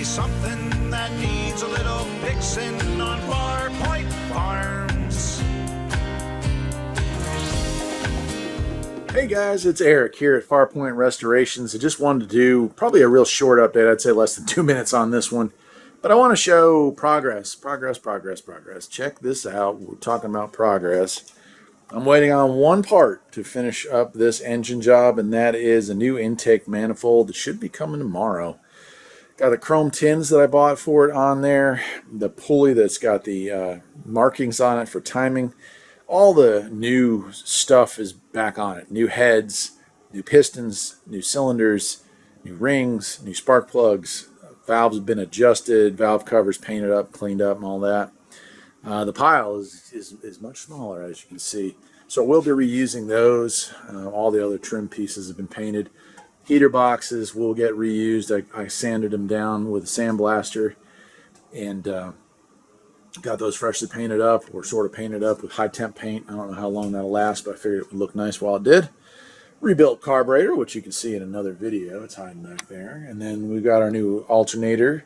something that needs a little fixing on Farpoint Farms. Hey guys, it's Eric here at Farpoint Restorations. I just wanted to do probably a real short update. I'd say less than 2 minutes on this one. But I want to show progress. Check this out. We're talking about progress. I'm waiting on one part to finish up this engine job, and that is a new intake manifold. It should be coming tomorrow. Got the chrome tins that I bought for it on there. The pulley that's got the markings on it for timing. All the new stuff is back on it. New heads, new pistons, new cylinders, new rings, new spark plugs. Valves have been adjusted, valve covers painted up, cleaned up, and all that. The pile is much smaller, as you can see. So we'll be reusing those. All the other trim pieces have been painted. Heater boxes will get reused. I sanded them down with a sandblaster and got those freshly painted up, or sort of painted up with high temp paint. I don't know how long that'll last, but I figured it would look nice while it did. Rebuilt carburetor, which you can see in another video. It's hiding back there. And then we've got our new alternator.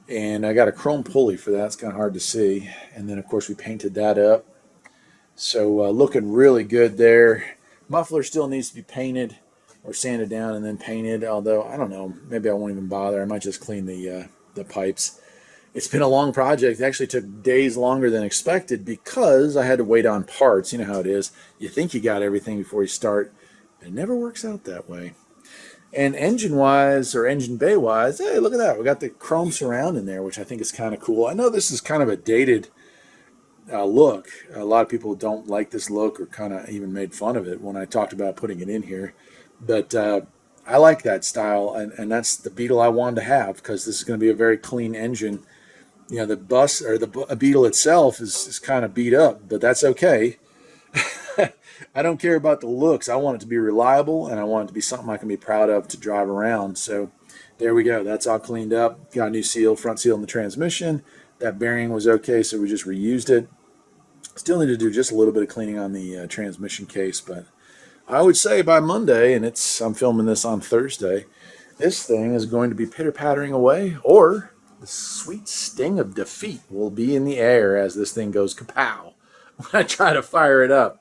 And I got a chrome pulley for that. It's kind of hard to see. And then, of course, we painted that up. So looking really good there. Muffler still needs to be painted or sanded down and then painted. Although, I don't know. Maybe I won't even bother. I might just clean the pipes. It's been a long project. It actually took days longer than expected because I had to wait on parts. You know how it is. You think you got everything before you start. It never works out that way. And engine-wise, or engine bay-wise, hey, look at that. We got the chrome surround in there, which I think is kind of cool. I know this is kind of a dated look. A lot of people don't like this look or kind of even made fun of it when I talked about putting it in here. But I like that style, and that's the Beetle I wanted to have because this is going to be a very clean engine. You know, the bus, or the Beetle itself is kind of beat up, but that's okay. I don't care about the looks. I want it to be reliable, and I want it to be something I can be proud of to drive around. So there we go. That's all cleaned up. Got a new seal, front seal in the transmission. That bearing was okay, so we just reused it. Still need to do just a little bit of cleaning on the transmission case, but I would say by Monday, and I'm filming this on Thursday, this thing is going to be pitter-pattering away, or the sweet sting of defeat will be in the air as this thing goes kapow when I try to fire it up.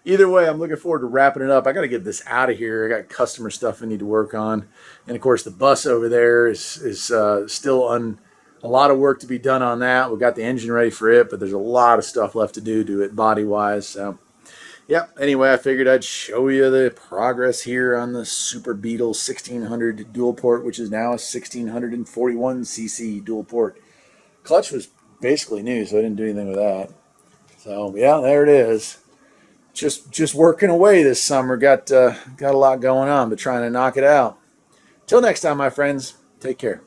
Either way, I'm looking forward to wrapping it up. I got to get this out of here. I got customer stuff I need to work on. And, of course, the bus over there is still a lot of work to be done on that. We got the engine ready for it, but there's a lot of stuff left to do to it body-wise. So, yep. Anyway, I figured I'd show you the progress here on the Super Beetle 1600 dual port, which is now a 1641cc dual port. Clutch was basically new, so I didn't do anything with that. So, yeah, there it is. Just working away this summer. Got a lot going on, but trying to knock it out. Till next time, my friends. Take care.